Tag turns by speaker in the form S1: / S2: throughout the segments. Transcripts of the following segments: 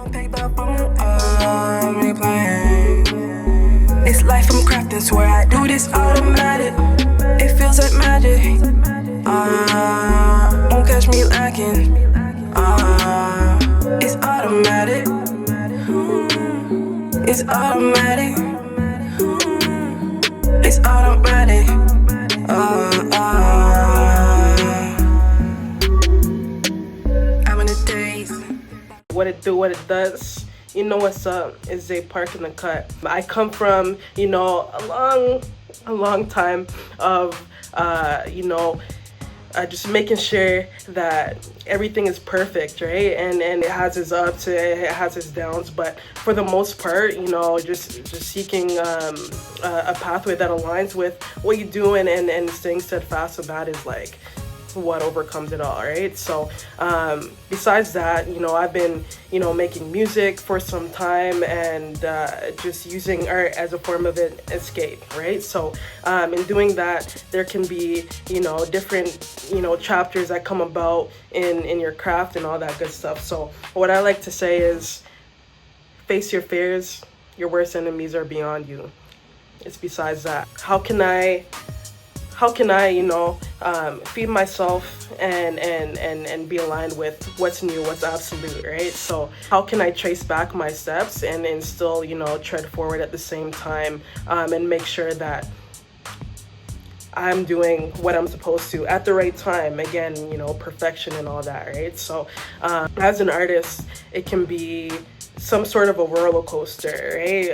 S1: don't pick the phone up, replaying. This life I'm crafting, swear I do this automatic. It feels like magic. Won't catch me lacking. It's automatic. It's automatic. It's automatic. I'm in a daze.
S2: What it do, what it does. You know what's up? It's Zay Park in the cut. I come from, you know, a long time of, just making sure that everything is perfect, right? And it has its ups, it has its downs, but for the most part, you know, just seeking a pathway that aligns with what you do and staying steadfast about is like what overcomes it all, right? So besides that, you know, I've been, you know, making music for some time and just using art as a form of an escape, right? So in doing that, there can be, you know, different, you know, chapters that come about in your craft and all that good stuff. So what I like to say is face your fears. Your worst enemies are beyond you. It's besides that. How can I, you know, feed myself and be aligned with what's new, what's absolute, right? So how can I trace back my steps and still, you know, tread forward at the same time and make sure that I'm doing what I'm supposed to at the right time. Again, you know, perfection and all that, right? So as an artist, it can be some sort of a roller coaster, right?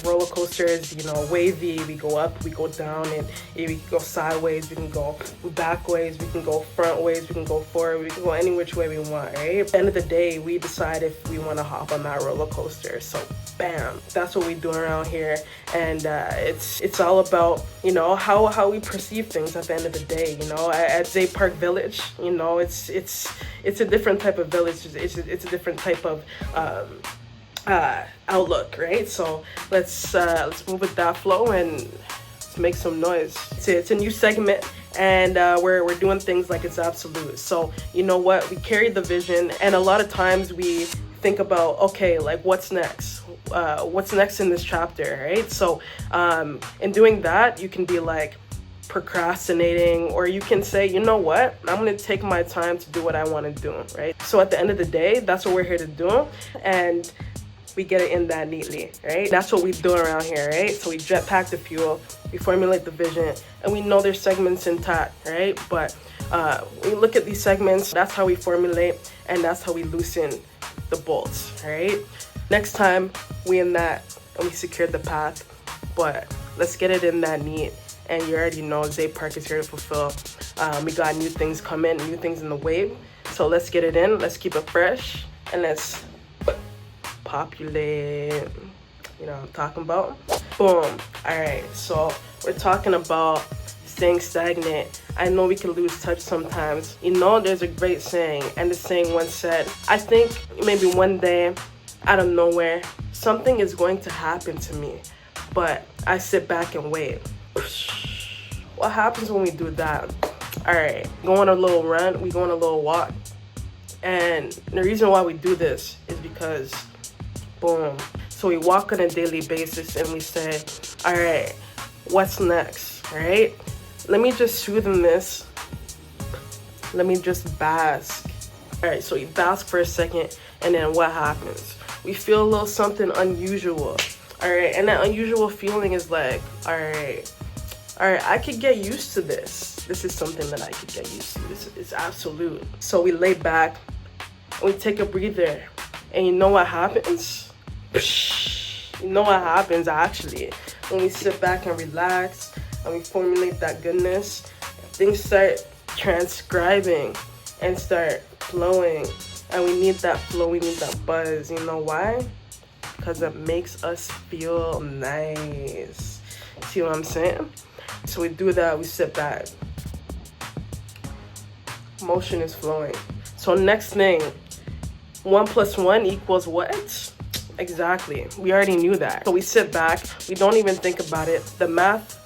S2: Roller coaster is, you know, wavy. We go up, we go down, and we can go sideways, we can go back ways, we can go front ways, we can go forward, we can go any which way we want, right? At the end of the day, we decide if we want to hop on that roller coaster. So bam, that's what we do around here. And it's all about, you know, how we perceive things at the end of the day. You know, at Zay Park Village, you know, it's a different type of village. It's a different type of outlook, right? So let's move with that flow and let's make some noise. It's a new segment, and we're doing things like it's absolute. So you know what, we carry the vision, and a lot of times we think about, okay, like what's next in this chapter, right? So in doing that, you can be like procrastinating, or you can say, you know what, I'm gonna take my time to do what I want to do, right? So at the end of the day, that's what we're here to do, and we get it in that neatly, right? That's what we do around here, right? So we jetpack the fuel, we formulate the vision, and we know there's segments intact, right? But when you look at these segments, that's how we formulate, and that's how we loosen the bolts, right? Next time we in that and we secured the path, but let's get it in that neat. And you already know Zay Park is here to fulfill. We got new things coming, new things in the wave. So let's get it in, let's keep it fresh, and let's populate. You know what I'm talking about? Boom. All right, so we're talking about staying stagnant. I know we can lose touch sometimes. You know, there's a great saying, and the saying once said, I think maybe one day, out of nowhere, something is going to happen to me, but I sit back and wait. What happens when we do that? All right, go on a little run, we go on a little walk, and the reason why we do this is because boom, so we walk on a daily basis and we say, all right, what's next, right? Let me just soothe in this, let me just bask. All right, so we bask for a second, and then what happens? We feel a little something unusual. All right, and that unusual feeling is like, all right, I could get used to this. This is something that I could get used to. This is absolute. So we lay back, we take a breather, and you know what happens? You know what happens actually when we sit back and relax and we formulate that goodness, things start transcribing and start flowing. And we need that flow, we need that buzz. You know why? Because it makes us feel nice. See what I'm saying? So we do that, we sit back. Motion is flowing. So next thing, 1 + 1 equals what? Exactly. We already knew that. So we sit back, we don't even think about it. The math,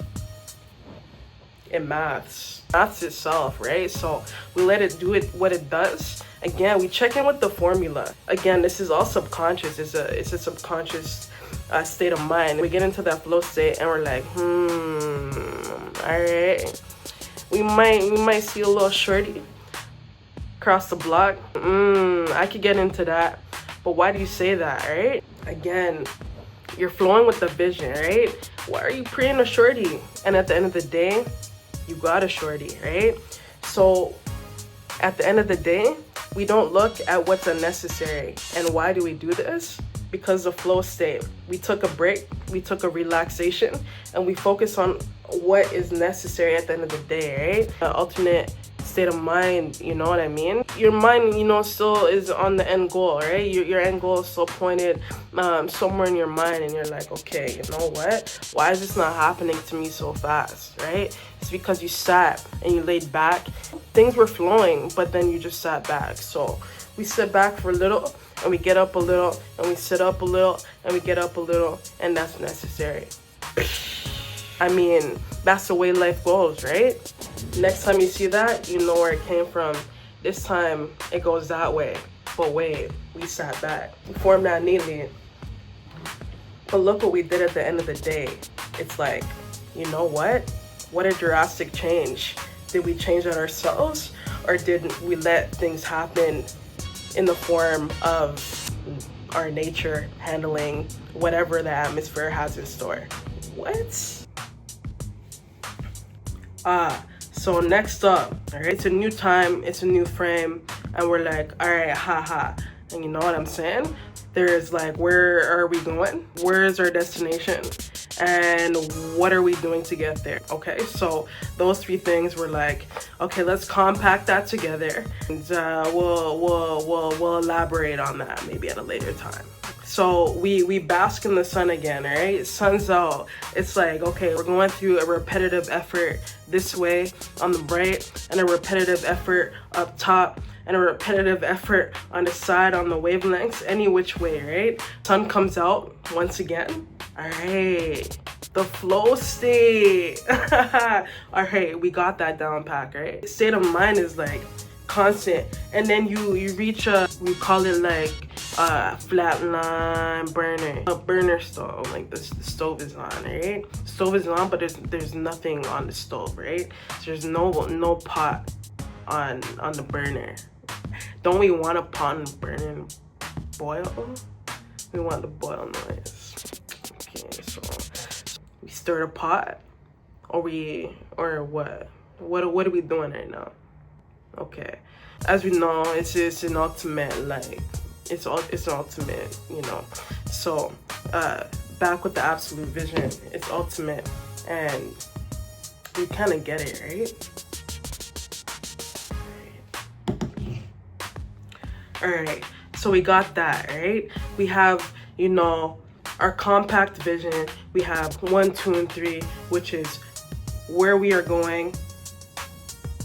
S2: it maths itself, right? So we let it do it what it does, again, we check in with the formula. Again, this is all subconscious. It's a subconscious state of mind. We get into that flow state and we're like, all right, we might see a little shorty across the block. I could get into that. But why do you say that, right? Again, you're flowing with the vision, right? Why are you praying a shorty? And at the end of the day, you got a shorty, right? So at the end of the day, we don't look at what's unnecessary. And why do we do this? Because the flow state. We took a break, we took a relaxation, and we focus on what is necessary at the end of the day, right? The alternate state of mind, you know what I mean? Your mind, you know, still is on the end goal, right? Your end goal is still pointed somewhere in your mind, and you're like, okay, you know what? Why is this not happening to me so fast, right? It's because you sat and you laid back. Things were flowing, but then you just sat back. So we sit back for a little, and we get up a little, and we sit up a little, and we get up a little, and that's necessary. I mean, that's the way life goes, right? Next time you see that, you know where it came from. This time, it goes that way. But wait, we sat back. We formed that neatly. But look what we did at the end of the day. It's like, you know what? What a drastic change. Did we change it ourselves? Or did we let things happen in the form of our nature handling whatever the atmosphere has in store? What? So next up, all right, it's a new time, it's a new frame, and we're like, all right, haha. And you know what I'm saying? There's like, where are we going? Where is our destination? And what are we doing to get there? Okay, so those three things were like, okay, let's compact that together, and we'll elaborate on that maybe at a later time. So we bask in the sun again, right? Sun's out. It's like, okay, we're going through a repetitive effort this way on the right, and a repetitive effort up top, and a repetitive effort on the side on the wavelengths, any which way, right? Sun comes out once again. All right, the flow state. All right, we got that down pack, right? State of mind is like constant, and then you reach we call it like flatline burner, a burner stove. Like the stove is on, right? Stove is on, but there's nothing on the stove, right? So there's no pot on the burner. Don't we want a pot on the burner and boil? We want the boil noise. Okay, so we stir the pot, or what? What are we doing right now? Okay, as we know, it's an ultimate, like it's ultimate, you know. So back with the absolute vision, it's ultimate, and we kind of get it, right? All right, so we got that, right? We have, you know, our compact vision. We have 1, 2, and 3, which is where we are going,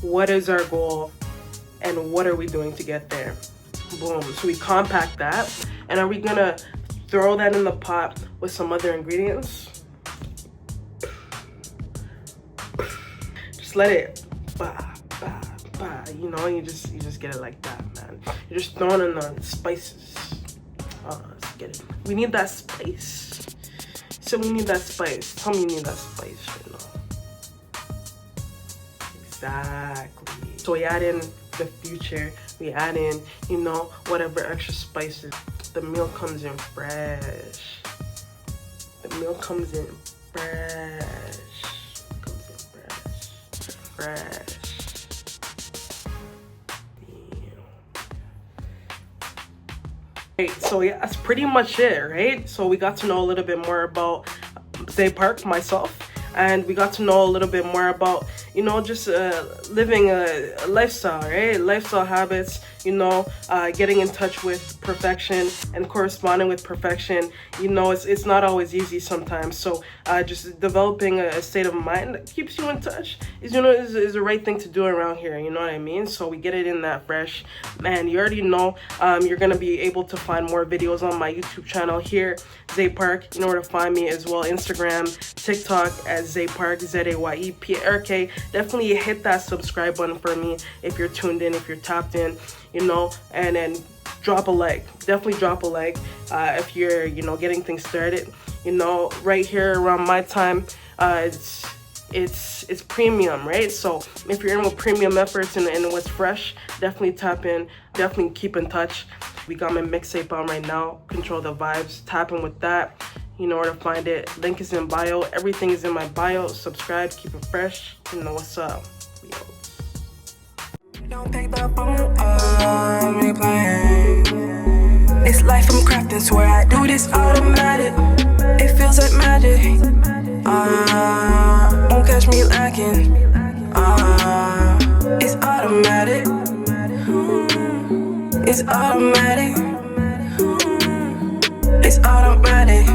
S2: what is our goal, and what are we doing to get there. Boom. So we compact that, and are we gonna throw that in the pot with some other ingredients? Just let it you know, you just get it like that, man. You're just throwing in the spices. Let's get it. We need that spice. So we need that spice. Tell me you need that spice, you know. Exactly. So we add in the future. We add in, you know, whatever extra spices. The meal comes in fresh. The meal comes in fresh. Fresh. Right, so yeah, that's pretty much it, right? So we got to know a little bit more about Zay Park, myself, and we got to know a little bit more about, you know, just living a lifestyle, right? Lifestyle habits, you know, getting in touch with perfection and corresponding with perfection. You know, it's not always easy sometimes. So just developing a state of mind that keeps you in touch is, you know, is the right thing to do around here. You know what I mean? So we get it in that fresh. And you already know, you're going to be able to find more videos on my YouTube channel here, Zay Park. You know where to find me as well. Instagram, TikTok at Zay Park, ZAYEPRK. Definitely hit that subscribe button for me if you're tuned in, if you're tapped in. you know, and then drop a like. Definitely drop a like if you're, you know, getting things started. You know, right here around my time, it's premium, right? So if you're in with premium efforts and what's fresh, definitely tap in, definitely keep in touch. We got my mixtape on right now, Control the Vibes. Tap in with that. You know where to find it. Link is in bio. Everything is in my bio. Subscribe, keep it fresh. You know what's up. We out.
S1: Don't pick the phone up, me playing. It's life I'm crafting, swear I do this automatic. It feels like magic. Won't catch me lacking. It's automatic. It's automatic. It's automatic.